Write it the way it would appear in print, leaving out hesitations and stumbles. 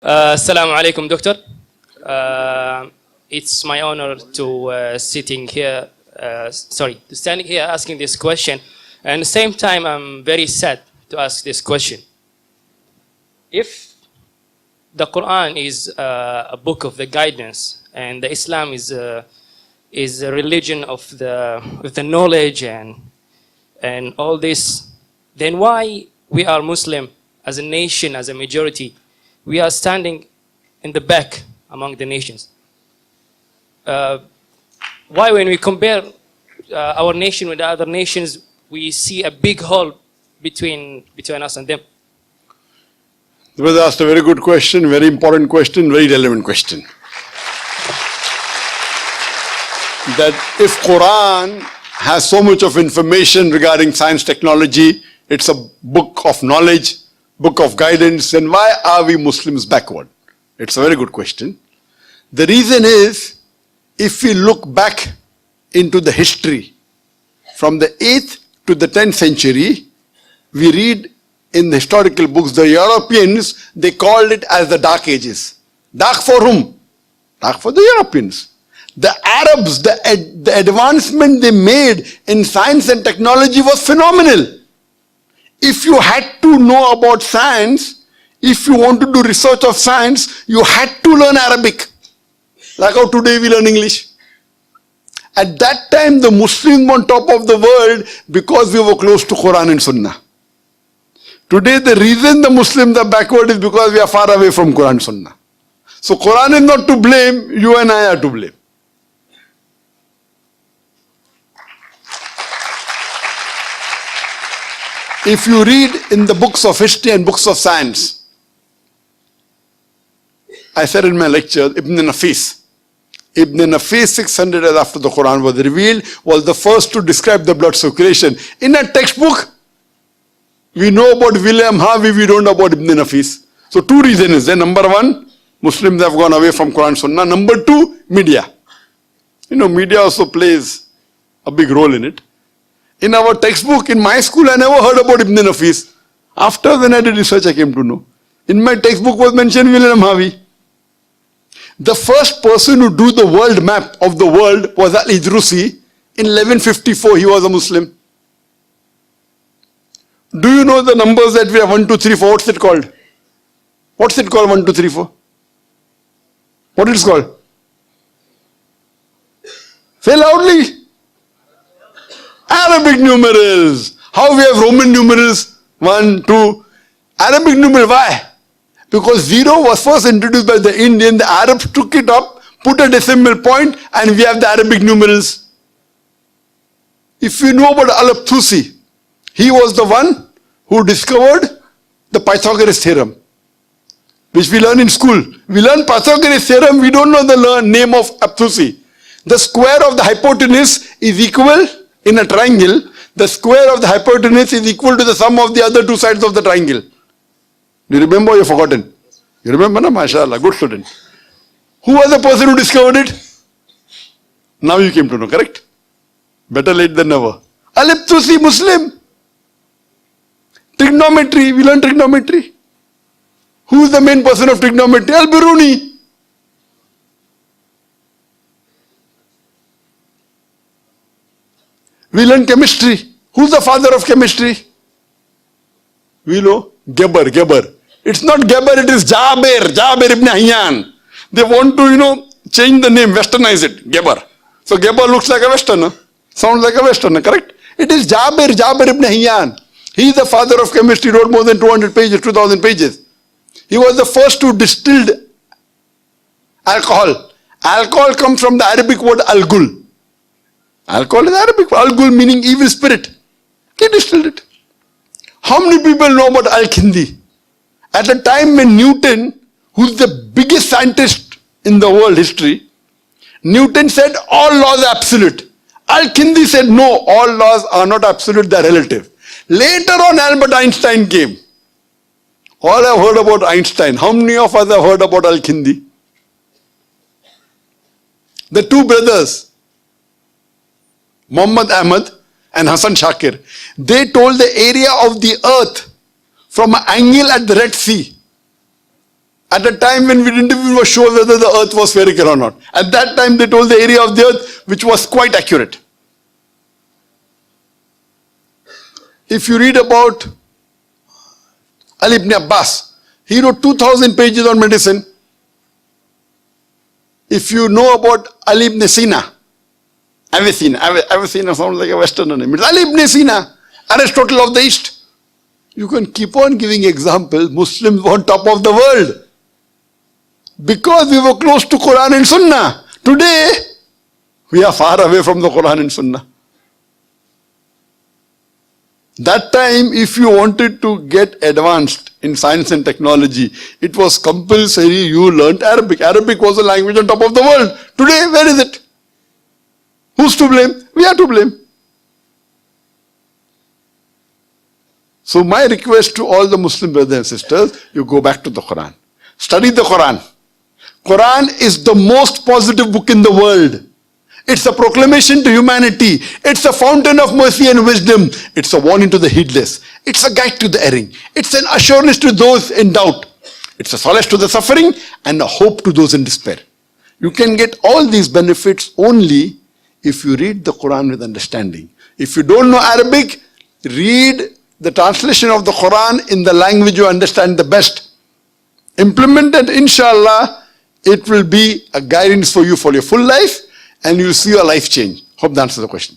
Assalamu alaikum, Doctor. It's my honor to standing here asking this question. And at the same time, I'm very sad to ask this question. If the Qur'an is a book of the guidance, and the Islam is a religion of the knowledge and all this, then why we are Muslim as a nation, as a majority, we are standing in the back among the nations? Why, when we compare our nation with the other nations, we see a big hole between us and them? The brother asked a very good question, very important question, very relevant question. That if Qur'an has so much of information regarding science, technology, it's a book of knowledge, book of guidance, then why are we Muslims backward? It's a very good question. The reason is, if we look back into the history, from the 8th to the 10th century, we read in the historical books, the Europeans, they called it as the Dark Ages. Dark for whom? Dark for the Europeans. The Arabs, the advancement they made in science and technology was phenomenal. If you had to know about science, if you want to do research of science, you had to learn Arabic. Like how today we learn English. At that time, the Muslims were on top of the world because we were close to Quran and Sunnah. Today, the reason the Muslims are backward is because we are far away from Quran and Sunnah. So Quran is not to blame, you and I are to blame. If you read in the books of history and books of science, I said in my lecture, Ibn Nafis, 600 years after the Quran was revealed, was the first to describe the blood circulation. In a textbook, we know about William Harvey, we don't know about Ibn Nafis. So two reasons is there. Number one, Muslims have gone away from Quran Sunnah. Number two, media. Media also plays a big role in it. In our textbook, in my school, I never heard about Ibn Nafis. After when I did research, I came to know. In my textbook was mentioned William Harvey. The first person who drew the world map of the world was Al-Idrusi. In 1154, he was a Muslim. Do you know the numbers that we have? 1, 2, 3, 4. What's it called? What's it called, 1, 2, 3, 4? What is it called? Say loudly. Arabic numerals. How we have Roman numerals? 1, 2. Arabic numeral, why? Because 0 was first introduced by the Indian, the Arabs took it up, put a decimal point, and we have the Arabic numerals. If you know about Al-Tusi, he was the one who discovered the Pythagoras theorem, which we learn in school. We learn Pythagoras theorem, we don't know the name of Al-Tusi. The square of the hypotenuse is equal, in a triangle, the square of the hypotenuse is equal to the sum of the other two sides of the triangle. Do you remember or you've forgotten? You remember, na? MashaAllah, good student. Who was the person who discovered it? Now you came to know, correct? Better late than never. Al-Tusi, Muslim. Trigonometry, we learn trigonometry. Who is the main person of trigonometry? Al-Biruni. We learn chemistry. Who's the father of chemistry? We know. Geber. It's not Geber, it is Jabir ibn Hayyan. They want to, change the name, westernize it. Geber. So Geber looks like a westerner. Sounds like a westerner, correct? It is Jabir ibn Hayyan. He is the father of chemistry, wrote more than 200 pages, 2000 pages. He was the first who distilled alcohol. Alcohol comes from the Arabic word al-gul. Alcohol is Arabic. Al-gul meaning evil spirit. He distilled it. How many people know about Al-Kindi? At a time when Newton, who's the biggest scientist in the world history, Newton said all laws are absolute. Al-Kindi said no, all laws are not absolute, they are relative. Later on, Albert Einstein came. All have heard about Einstein. How many of us have heard about Al-Kindi? The two brothers, Muhammad Ahmad and Hassan Shakir, they told the area of the earth from an angle at the Red Sea. At a time when we didn't even know sure whether the earth was spherical or not. At that time they told the area of the earth which was quite accurate. If you read about Ali ibn Abbas, he wrote 2,000 pages on medicine. If you know about Ali ibn Sina, Avicenna sounds like a Westerner name. It's Ali ibn Sina, Aristotle of the East. You can keep on giving examples. Muslims were on top of the world because we were close to Qur'an and Sunnah. Today, we are far away from the Qur'an and Sunnah. That time, if you wanted to get advanced in science and technology, it was compulsory you learnt Arabic. Arabic was the language on top of the world. Today, where is it? Who's to blame? We are to blame. So my request to all the Muslim brothers and sisters, you go back to the Quran. Study the Quran. Quran is the most positive book in the world. It's a proclamation to humanity. It's a fountain of mercy and wisdom. It's a warning to the heedless. It's a guide to the erring. It's an assurance to those in doubt. It's a solace to the suffering and a hope to those in despair. You can get all these benefits only if you read the Quran with understanding. If you don't know Arabic, read the translation of the Quran in the language you understand the best. Implement it, inshallah, it will be a guidance for you for your full life and you'll see your life change. Hope that answers the question.